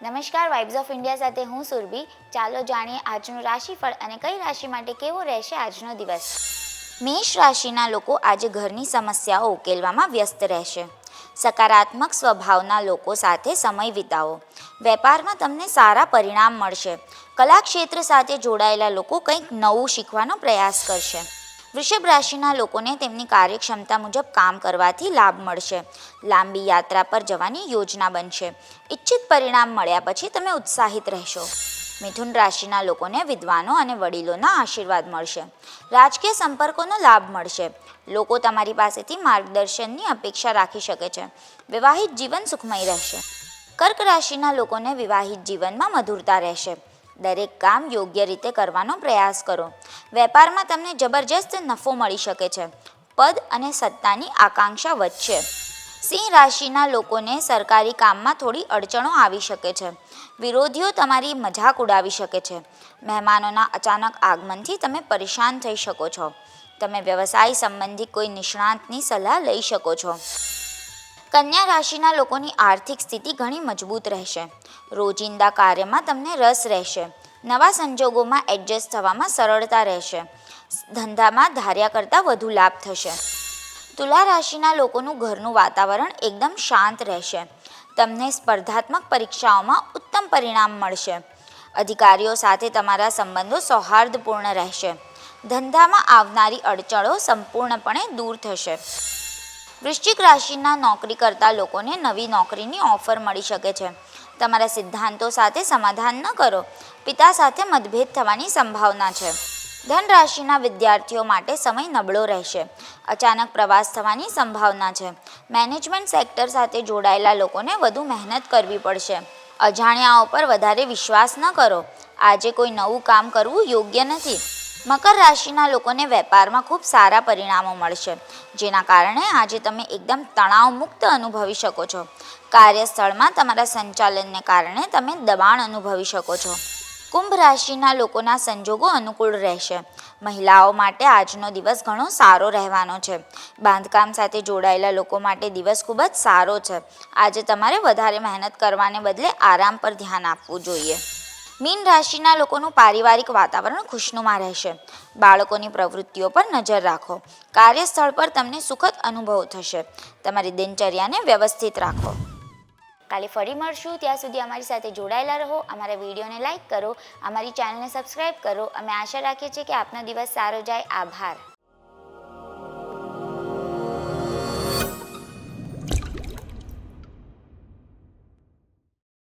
નમસ્કાર, vibes of India સાથે હું સુરભી। ચાલો જાણીએ આજનું રાશિફળ અને કઈ રાશિ માટે કેવો રહેશે આજનો દિવસ। મેષ રાશિના લોકો આજે ઘરની સમસ્યાઓ ઉકેલવામાં વ્યસ્ત રહેશે। સકારાત્મક સ્વભાવના લોકો સાથે સમય વિતાવો। વેપારમાં તમને સારા પરિણામ મળશે। કલા ક્ષેત્ર સાથે જોડાયેલા લોકો કંઈક નવું શીખવાનો પ્રયાસ કરશે। વૃષભ રાશિના લોકોને તેમની કાર્યક્ષમતા મુજબ કામ કરવાથી લાભ મળશે। લાંબી યાત્રા પર જવાની યોજના બનશે। ઇચ્છિત પરિણામ મળ્યા પછી તમે ઉત્સાહિત રહેશો। મિથુન રાશિના લોકોને વિદ્વાનો અને વડીલોના આશીર્વાદ મળશે। રાજકીય સંપર્કોનો લાભ મળશે। લોકો તમારી પાસેથી માર્ગદર્શનની અપેક્ષા રાખી શકે છે। વિવાહિત જીવન સુખમય રહેશે। કર્ક રાશિના લોકોને વિવાહિત જીવનમાં મધુરતા રહેશે। દરેક કામ યોગ્ય રીતે કરવાનો પ્રયાસ કરો। વેપારમાં તમને જબરજસ્ત નફો મળી શકે છે। પદ અને સત્તાની આકાંક્ષા વધશે। સિંહ રાશિના લોકોને સરકારી કામમાં થોડી અડચણો આવી શકે છે। વિરોધીઓ તમારી મજાક ઉડાવી શકે છે। મહેમાનોના અચાનક આગમનથી તમે પરેશાન થઈ શકો છો। તમે વ્યવસાય સંબંધી કોઈ નિષ્ણાતની સલાહ લઈ શકો છો। કન્યા રાશિના લોકોની આર્થિક સ્થિતિ ઘણી મજબૂત રહેશે। રોજિંદા કાર્યમાં તમને રસ રહેશે। નવા સંજોગોમાં એડજસ્ટ થવામાં સરળતા રહેશે। ધંધામાં ધાર્યા કરતાં વધુ લાભ થશે। તુલા રાશિના લોકોનું ઘરનું વાતાવરણ એકદમ શાંત રહેશે। તમને સ્પર્ધાત્મક પરીક્ષાઓમાં ઉત્તમ પરિણામ મળશે। અધિકારીઓ સાથે તમારા સંબંધો સૌહાર્દપૂર્ણ રહેશે। ધંધામાં આવનારી અડચણો સંપૂર્ણપણે દૂર થશે। વૃશ્ચિક રાશિના નોકરી કરતા લોકોને નવી નોકરીની ઓફર મળી શકે છે। તમારા સિદ્ધાંતો સાથે સમાધાન ન કરો। પિતા સાથે મતભેદ થવાની સંભાવના છે। ધન રાશિના વિદ્યાર્થીઓ માટે સમય નબળો રહેશે। અચાનક પ્રવાસ થવાની સંભાવના છે। મેનેજમેન્ટ સેક્ટર સાથે જોડાયેલા લોકોને વધુ મહેનત કરવી પડશે। અજાણ્યાઓ પર વધારે વિશ્વાસ ન કરો। આજે કોઈ નવું કામ કરવું યોગ્ય નથી। મકર રાશિના લોકોને વેપારમાં ખૂબ સારા પરિણામો મળશે, જેના કારણે આજે તમે એકદમ તણાવમુક્ત અનુભવી શકો છો। કાર્યસ્થળમાં તમારા સંચાલનને કારણે તમે દબાણ અનુભવી શકો છો। કુંભ રાશિના લોકોના સંજોગો અનુકૂળ રહેશે। મહિલાઓ માટે આજનો દિવસ ઘણો સારો રહેવાનો છે। બાંધકામ સાથે જોડાયેલા લોકો માટે દિવસ ખૂબ જ સારો છે। આજે તમારે વધારે મહેનત કરવાને બદલે આરામ પર ધ્યાન આપવું જોઈએ। મીન રાશિના લોકોનું પારિવારિક વાતાવરણ ખુશનુમા રહેશે। બાળકોની પ્રવૃત્તિઓ પર નજર રાખો। કાર્યસ્થળ પર તમને સુખદ અનુભવ થશે। તમારી દિનચર્યાને વ્યવસ્થિત રાખો। કાલે ફરી મળશું, ત્યાં સુધી અમારી સાથે જોડાયેલા રહો। અમારા વિડીયોને લાઇક કરો, અમારી ચેનલને સબસ્ક્રાઈબ કરો। અમે આશા રાખીએ છીએ કે આપનો દિવસ સારો જાય। આભાર।